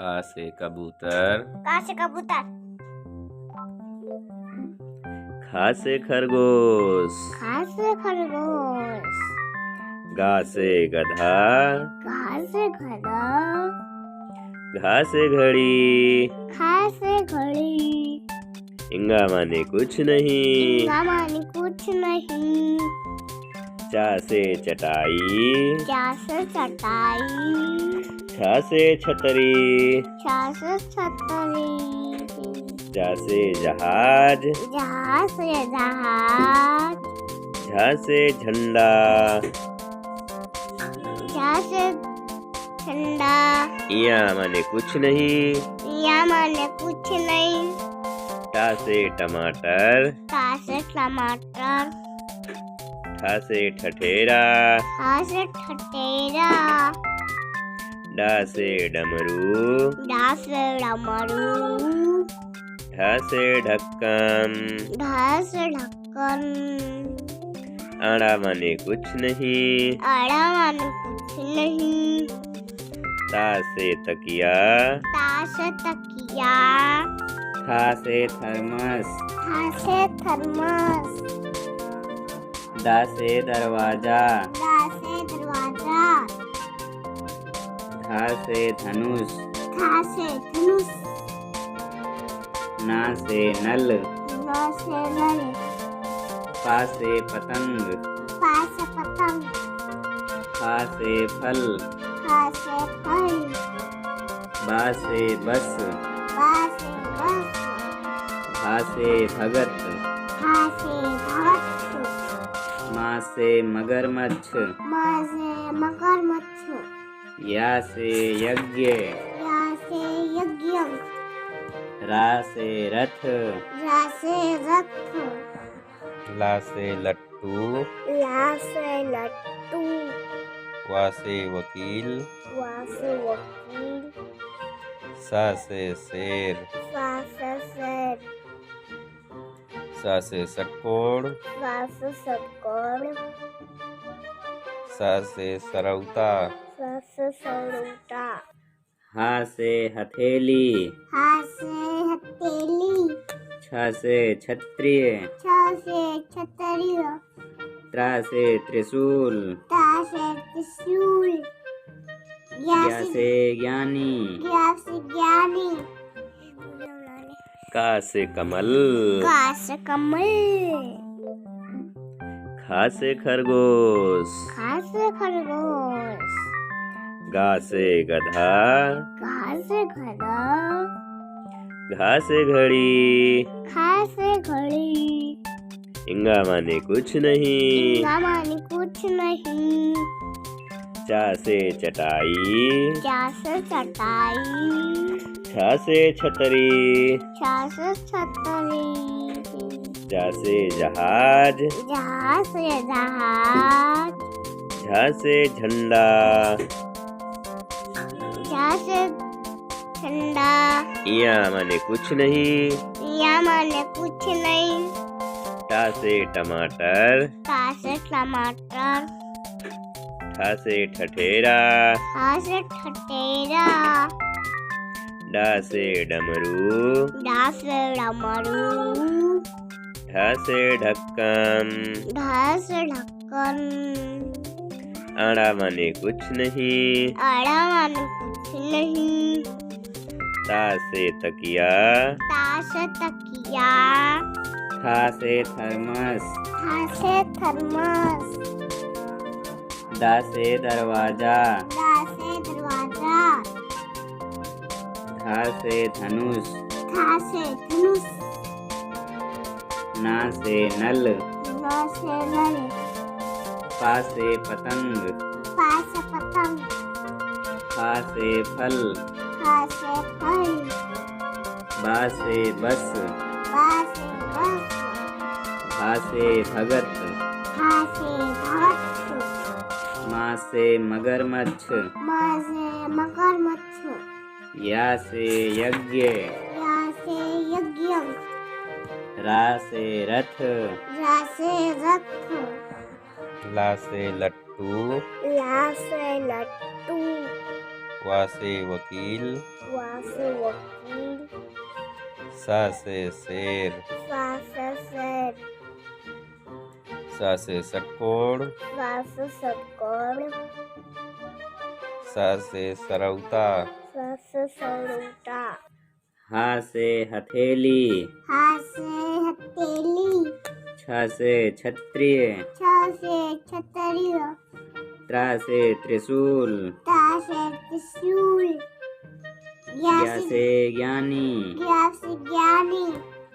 का से कबूतर। का से कबूतर। ख से खरगोश। खा से खरगोश। गा से गधा। घा से गधा। घा से घड़ी। खा से घड़ी। इंगा माने कुछ नहीं। इंगा माने कुछ नहीं। चा से चटाई। चा से चटाई। छ से छतरी। छा से छतरी। जा से जहाज। जहाज से जहाज। झा से झंडा। झा से ठंडा। इया माने कुछ नहीं। या माने कुछ नहीं। टा से टमाटर। टा से टमाटर। ठा से ठठेरा। ठा से ठठेरा। डा से डमरू। डा से डमरू। ढा से ढक्कन। ढा से ढक्कन। आड़ा माने कुछ नहीं। आड़ा माने कुछ नहीं। ता से तकिया। ता से तकिया। था से थर्मस। था से थर्मस। दा से दरवाजा। दा से दरवाजा। धा से धनुष। था से धनुष। ना से नल। ना से नल। पा से पतंग। पा से पतंग। फा से फल। फा से फल। बा से बस। बा से बस। भा से भगत। भा से भगत। माँ से मगरमच्छ। माँ से मगरमच्छ। या से यज्ञ। या से यज्ञ। रा से रथ। रा से रथ। ला से लट्टू। ला से लट्टू। वा से वकील। वा से वकील। सा से शेर। सा से शेर। सा से षटकोण। सा से षटकोण। सा से सरौता। सा से सरौता। हा से हथेली। हा से हथेली। छ से क्षत्रिय। छ से क्षत्रिय। त्रा से त्रिशूल। ता से त्रिशूल। ज्ञा से ज्ञानी। ज्ञा से ज्ञानी। का से कमल। का से कमल। खा से खरगोश। खा से खरगोश। गा से गधा। घा से गधा। घा से घड़ी। खा से घड़ी। इंगा माने कुछ नहीं। इंगा माने कुछ नहीं। चा से चटाई। चा से चटाई। छ से छतरी। छा से छतरी। जा से जहाज। जहाज से जहाज। झा से झंडा। झा से ठंडा। इया माने कुछ नहीं। या माने कुछ नहीं। टा से टमाटर। टा से टमाटर। ठा से ठठेरा। ठा से ठठेरा। डा से डमरू। डा से डमरू। ढा से ढक्कन। ढा से ढक्कन। आड़ा माने कुछ नहीं। आड़ा माने कुछ नहीं। ता से तकिया। ता से तकिया। था से थर्मस। था से थर्मस। दा से दरवाजा। दा से दरवाजा। धा से धनुष। था से धनुष। ना से नल। ना से नल। पा से पतंग। पा से पतंग। फा से फल। फा से फल। बा से बस। बा से बस। भा से भगत। भा से भगत। माँ से मगरमच्छ। माँ से मगरमच्छ। या से यज्ञ। या से यज्ञ। रा से रथ। रा से रथ। ला से लट्टू। ला से लट्टू। वा से वकील, वा से वकील, सा से शेर, सा से शेर, सा से षटकोण, सा से षटकोण, सा से सरौता, सा से सरौता, हा से हथेली, हा से हथेली, छ से क्षत्रिय, छ से क्षत्रिय, त्रा से त्रिशूल, ता से त्रिशूल, ज्ञा से ज्ञानी, ज्ञा से ज्ञानी,